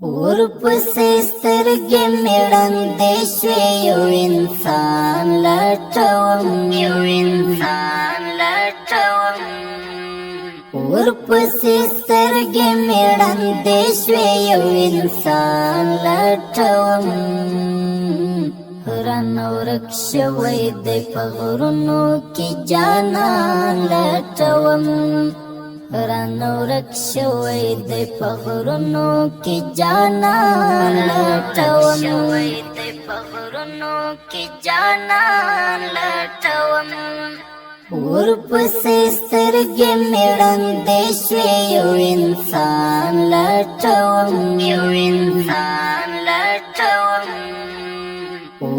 ورپسې سترګې مې ړندې شوې یو انسان لټوم ورپسې سترګې مې ړندې شوې یو انسان لټوم رانه ورک شوی دی په غرونو کې جانان لټوم رانه ورک شوی دی په غرونو کې جانان لټوم ورپسې سترګې مې ړندې شوې یو انسان لټوم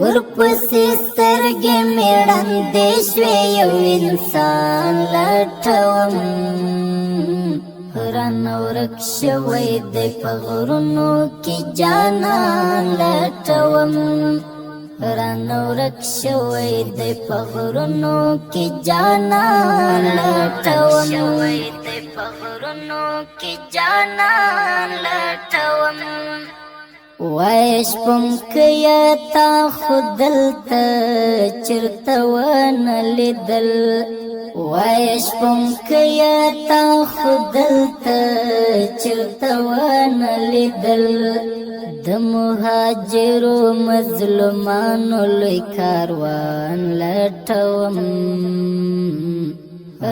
ورپسې سترګې مې ړندې شوې یو انسان لټوم رانه ورک شوی دی په غرونو کې جانان لټوم رانه ورک شوی دی په غرونو کې جانان لټوم وای شپونکیا تا خودلته چرته ونه لیدل وای شپونکیا تا خودلته چرته ونه لیدل د مهاجرو مظلومانو لوی کاروان لټوم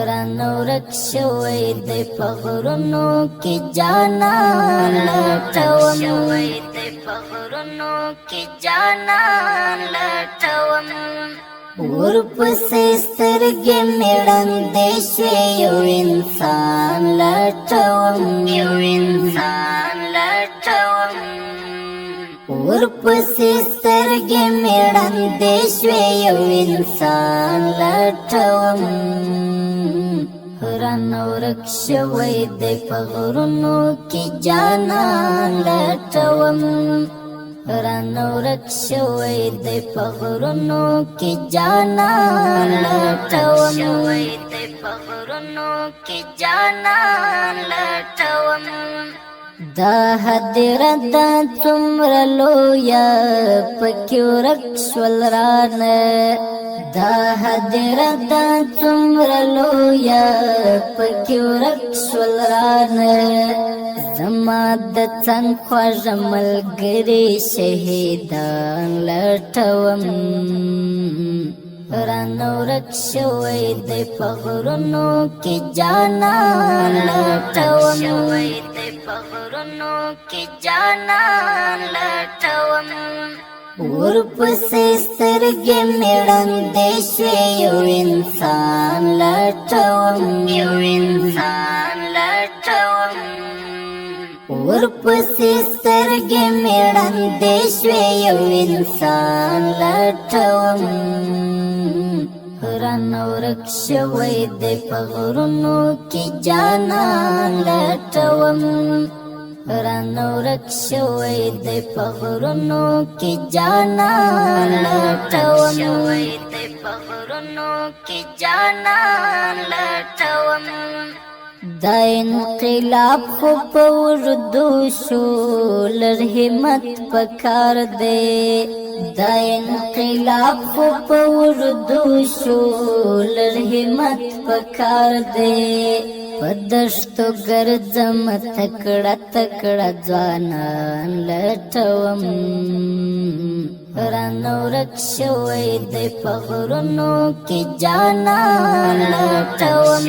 رانه ورک شوی دی په غرونو کې جانان لټوم ورپسې سترګې مې ړندې شوې یو انسان لټوم ورپسې سترګې مې ړندې شوې یو انسان لټوم رانه ورک شوی دی په غرونو کې جانان لټوم رانه ورک شوی دی په غرونو کې جانان لټوم دا هدیره دا څومره لویه پکې ورک شول رانه دا هدیره دا څومره لویه پکې ورک شول رانه زما د څنګ خوږه ملګري شهیدان لټوم رانه ورک شوی دی په غرونو کې جانان لټوم ورپسې سترګې مې ړندې شوې یو انسان لټوم ورپسې سترګې مې ړندې شوې یو انسان لټوم رانه ورک شوی دی په غرونو کې جانان لټوم رانه ورک شوی دی په غرونو کې جانان لټوم دا انقلاب خو په اردو شو لږ همت پکار دی دا انقلاب خو په اردو شو لږ همت پکار دی په دشتو ګرځم تکړه تکړه ځوانان لټوم رانه ورک شوی دی په غرونو کې جانان لټوم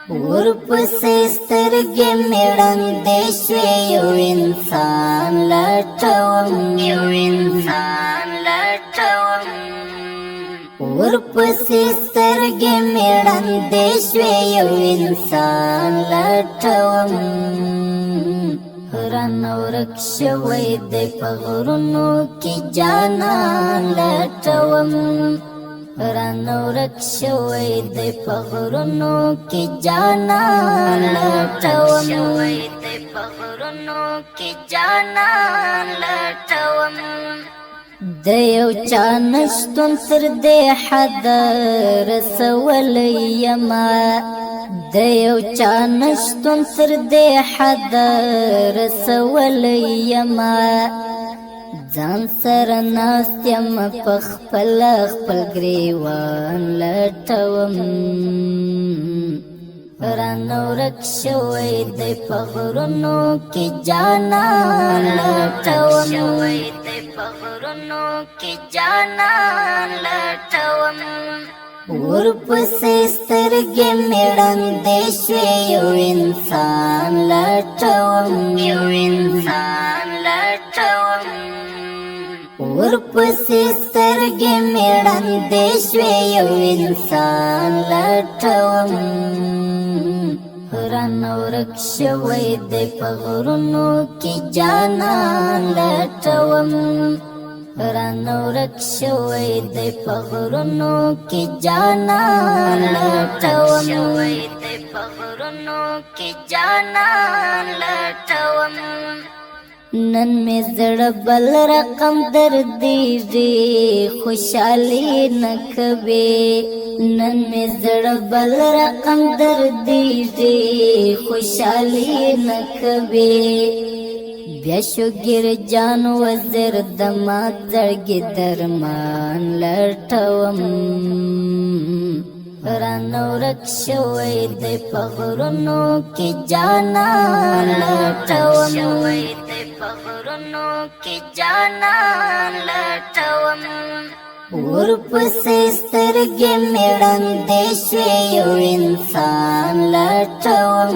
ورپسې سترګې مې ړندې شوې یو انسان لټوم ورپسې سترګې مې ړندې شوې یو انسان لټوم رانه ورک شوی دی په غرونو کې جانان لټوم رانه ورک شوی دی په غرونو کې جانان لټوم د یو چا نشتون تر دې حد رسولی یما د یو چا نشتون تر دې حد رسولی یما ځان سره ناست یم په خپل ګریوان لټوم رانه ورک شوی دی په غرونو کې جانان لټوم ورپسې سترګې مې ړندې شوې یو انسان لټوم ورپسې سترګې مې ړندې شوې یو انسان لټوم رانه ورک شوی دی په غرونو کې جانان لټوم رانه ورک شوی دی په غرونو کې جانان لټوم نن می زړه بل رقم دردیږي خوشحالي نه کوي نن می زړه بل رقم دردیږي خوشحالي نه کوي بیا شوګر جان وزر دماغ زړګي درمان لټوم رانه ورک شوی دی په غرونو کې جانان لټوم ورپسې سترګې مې ړندې شوې یو انسان لټوم